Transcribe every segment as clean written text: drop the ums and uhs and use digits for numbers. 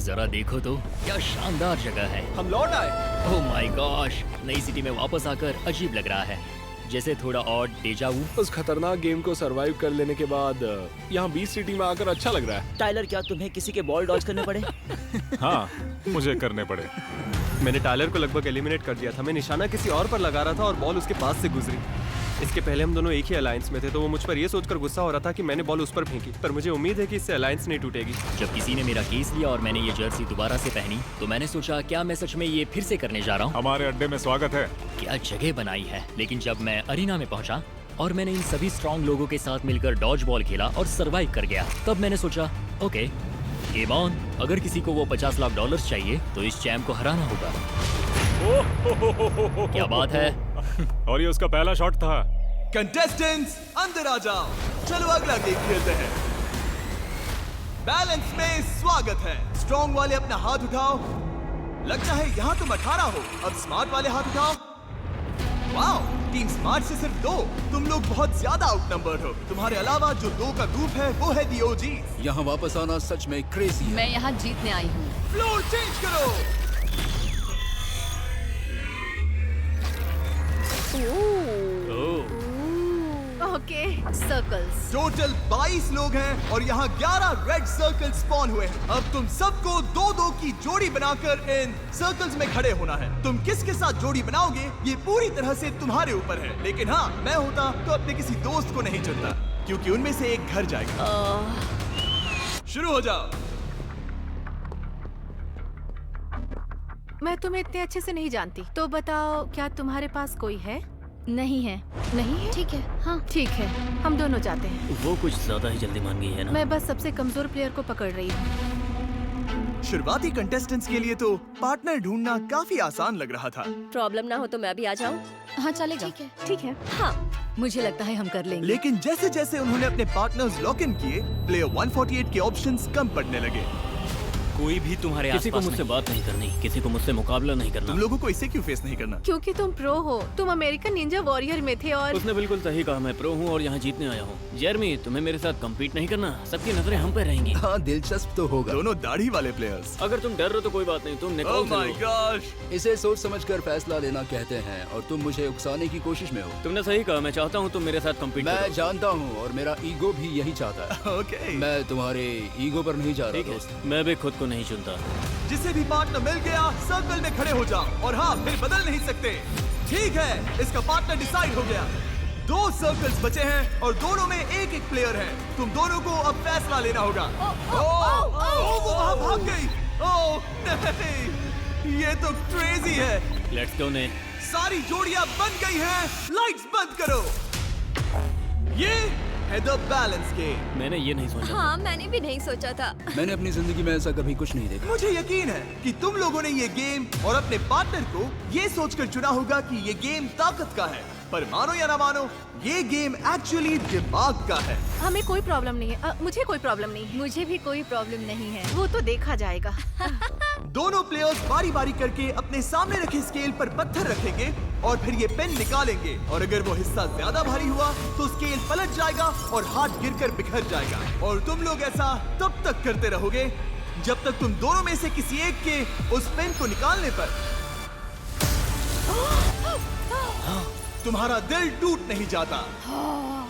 जरा देखो तो क्या शानदार जगह है। हम लौट आए। ओह माय गॉश, नई सिटी में वापस आकर अजीब लग रहा है, जैसे थोड़ा और डेजा वू। उस खतरनाक गेम को सरवाइव कर लेने के बाद यहाँ 20 सिटी में आकर अच्छा लग रहा है। टाइलर, क्या तुम्हें किसी के बॉल डॉज करने पड़े? हाँ, मुझे करने पड़े। मैंने टाइलर को लगभग एलिमिनेट कर दिया था। मैं निशाना किसी और पर लगा रहा था और बॉल उसके पास से गुजरी। इसके पहले हम दोनों एक ही अलायंस में थे, तो वो मुझ पर ये सोचकर गुस्सा हो रहा था कि मैंने बॉल उस पर फेंकी, पर मुझे उम्मीद है कि इससे अलायंस नहीं टूटेगी। जब किसी ने मेरा केस लिया और मैंने ये जर्सी दोबारा से पहनी तो मैंने सोचा क्या मैं सच में ये फिर से करने जा रहा हूँ। हमारे अड्डे में स्वागत है। क्या जगह बनाई है। लेकिन जब मैं अरीना में पहुंचा और मैंने इन सभी स्ट्रॉन्ग लोगों के साथ मिलकर डॉज बॉल खेला और सरवाइव कर गया, तब मैंने सोचा ओके गेम ऑन। अगर किसी को वो $50 लाख चाहिए तो इस चैम्प को हराना होगा। क्या बात है। और ये उसका पहला शॉट था। कंटेस्टेंट्स अंदर आ जाओ, चलो अगला गेम खेलते हैं। बैलेंस में स्वागत है। स्ट्रॉन्ग वाले अपना हाथ उठाओ। लगता है यहाँ तुम 18 हो। अब स्मार्ट वाले हाथ उठाओ। वाओ, टीम स्मार्ट से सिर्फ 2। तुम लोग बहुत ज्यादा आउटनंबर्ड हो। तुम्हारे अलावा जो 2 का ग्रुप है वो है दी ओजीज। यहाँ वापस आना सच में क्रेजी है। मैं यहाँ जीतने आई हूँ। फ्लोर चेंज करो। Okay, circles. टोटल 22 लोग हैं और यहाँ 11 रेड सर्कल स्पॉन हुए हैं। अब तुम सबको 2-2 की जोड़ी बनाकर इन सर्कल्स में खड़े होना है। तुम किसके साथ जोड़ी बनाओगे ये पूरी तरह से तुम्हारे ऊपर है। लेकिन हाँ, मैं होता तो अपने किसी दोस्त को नहीं चुनता, क्योंकि उनमें से एक घर जाएगा। शुरू हो जाओ। मैं तुम्हें इतने अच्छे से नहीं जानती, तो बताओ क्या तुम्हारे पास कोई है? नहीं है। नहीं है? ठीक है, हाँ ठीक है, हम दोनों जाते हैं। वो कुछ ज्यादा ही जल्दी मान गई है ना। मैं बस सबसे कमजोर प्लेयर को पकड़ रही हूँ। शुरुआती कंटेस्टेंट्स के लिए तो पार्टनर ढूंढना काफी आसान लग रहा था। प्रॉब्लम ना हो तो मैं भी आ जाऊं? हाँ चलेगा। ठीक है। हाँ, मुझे लगता है हम कर लेंगे। लेकिन जैसे जैसे उन्होंने अपने पार्टनर्स लॉक इन किए, प्लेयर 148 के ऑप्शंस कम पड़ने लगे। कोई भी तुम्हारे किसी को आसपास मुझसे नहीं। बात नहीं करनी, किसी को मुझसे मुकाबला नहीं करना। तुम लोगों को इसे क्यों फेस नहीं करना? क्योंकि तुम प्रो हो। तुम अमेरिकन निंजा वॉरियर में थे और उसने बिल्कुल सही कहा, मैं प्रो हूँ और यहाँ जीतने आया हूँ। जेरमी, तुम्हें मेरे साथ कम्पीट नहीं करना, सबकी नजरें हम पे रहेंगी। हाँ, दिलचस्प तो होगा। दोनों दाढ़ी वाले प्लेयर्स। अगर तुम डर रहे हो तो कोई बात नहीं, तुम ओह निकल माय गॉश। इसे सोच समझकर फैसला लेना कहते हैं और तुम मुझे उकसाने की कोशिश में हो। तुमने सही कहा, मैं चाहता हूँ तुम मेरे साथ कम्पीट मैं करो। जानता हूँ और मेरा ईगो भी यही चाहता है। ओके। मैं तुम्हारे ईगो पर नहीं जा ठीक रहा है, दोस्त। मैं भी खुद को नहीं चुनता। जिसे भी पार्टनर मिल गया सर्कल में खड़े हो जाओ। और हाँ, फिर बदल नहीं सकते। ठीक है, इसका पार्टनर डिसाइड हो गया। 2 सर्कल्स बचे हैं और दोनों में एक एक प्लेयर है। तुम दोनों को अब फैसला लेना होगा। वो वहाँ भाग गई। ओह नहीं, ये तो क्रेजी है। लेट्स गो ने। सारी जोड़ियां बन गई हैं। लाइट्स बंद करो। ये है द बैलेंस गेम। मैंने ये नहीं सोचा। हाँ मैंने भी नहीं सोचा था। मैंने अपनी जिंदगी में ऐसा कभी कुछ नहीं देखा। मुझे यकीन है कि तुम लोगों ने ये गेम और अपने पार्टनर को ये सोचकर चुना होगा कि ये गेम ताकत का है। पर मानो या ना मानो, ये गेम एक्चुअली दिमाग का है। हमें कोई प्रॉब्लम नहीं है। मुझे कोई प्रॉब्लम नहीं है। मुझे भी कोई प्रॉब्लम नहीं है। वो तो देखा जाएगा। दोनों प्लेयर्स बारी बारी करके अपने सामने रखे स्केल पर पत्थर रखेंगे और फिर ये पेन निकालेंगे। और अगर वो हिस्सा ज्यादा भारी हुआ तो स्केल पलट जाएगा और हाथ गिरकर बिखर जाएगा। और तुम लोग ऐसा तब तक करते रहोगे जब तक तुम दोनों में से किसी एक के उस पेन को निकालने पर तुम्हारा दिल टूट नहीं जाता।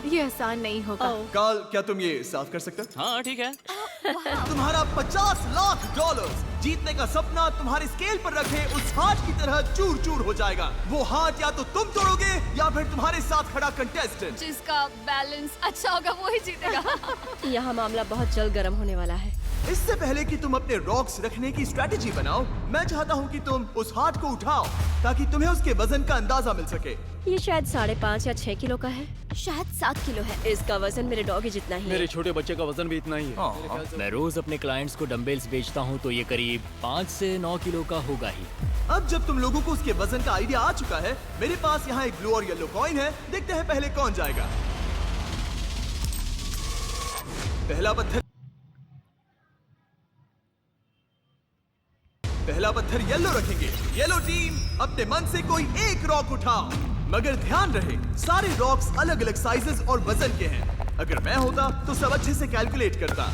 ये आसान नहीं होगा। काल, क्या तुम ये साफ कर सकते हो? हाँ ठीक है। तुम्हारा $50 लाख जीतने का सपना तुम्हारे स्केल पर रखे उस हाथ की तरह चूर चूर हो जाएगा। वो हाथ या तो तुम तोड़ोगे या फिर तुम्हारे साथ खड़ा कंटेस्टेंट। जिसका बैलेंस अच्छा होगा वो ही जीतेगा। यहाँ मामला बहुत जल्द गर्म होने वाला है। इससे पहले कि तुम अपने रॉक्स रखने की स्ट्रेटेजी बनाओ, मैं चाहता हूँ कि तुम उस हाथ को उठाओ ताकि तुम्हें उसके वजन का अंदाजा मिल सके। ये शायद 5.5 या 6 किलो का है। शायद 7 किलो है। इसका वजन मेरे डॉगी जितना ही मेरे है। छोटे बच्चे का वजन भी इतना ही है। मैं रोज अपने क्लाइंट्स को डंबल्स बेचता हूँ तो ये करीब 5 से 9 किलो का होगा ही। अब जब तुम लोगों को उसके वजन का आइडिया आ चुका है, मेरे पास यहाँ एक ब्लू और येलो कॉइन है। देखते हैं पहले कौन जाएगा। पहला पत्थर येलो रखेंगे। येलो टीम अपने मन से कोई एक रॉक उठाओ, मगर ध्यान रहे सारे रॉक्स अलग अलग साइजेस और वजन के हैं। अगर मैं होता तो सब अच्छे से कैलकुलेट करता।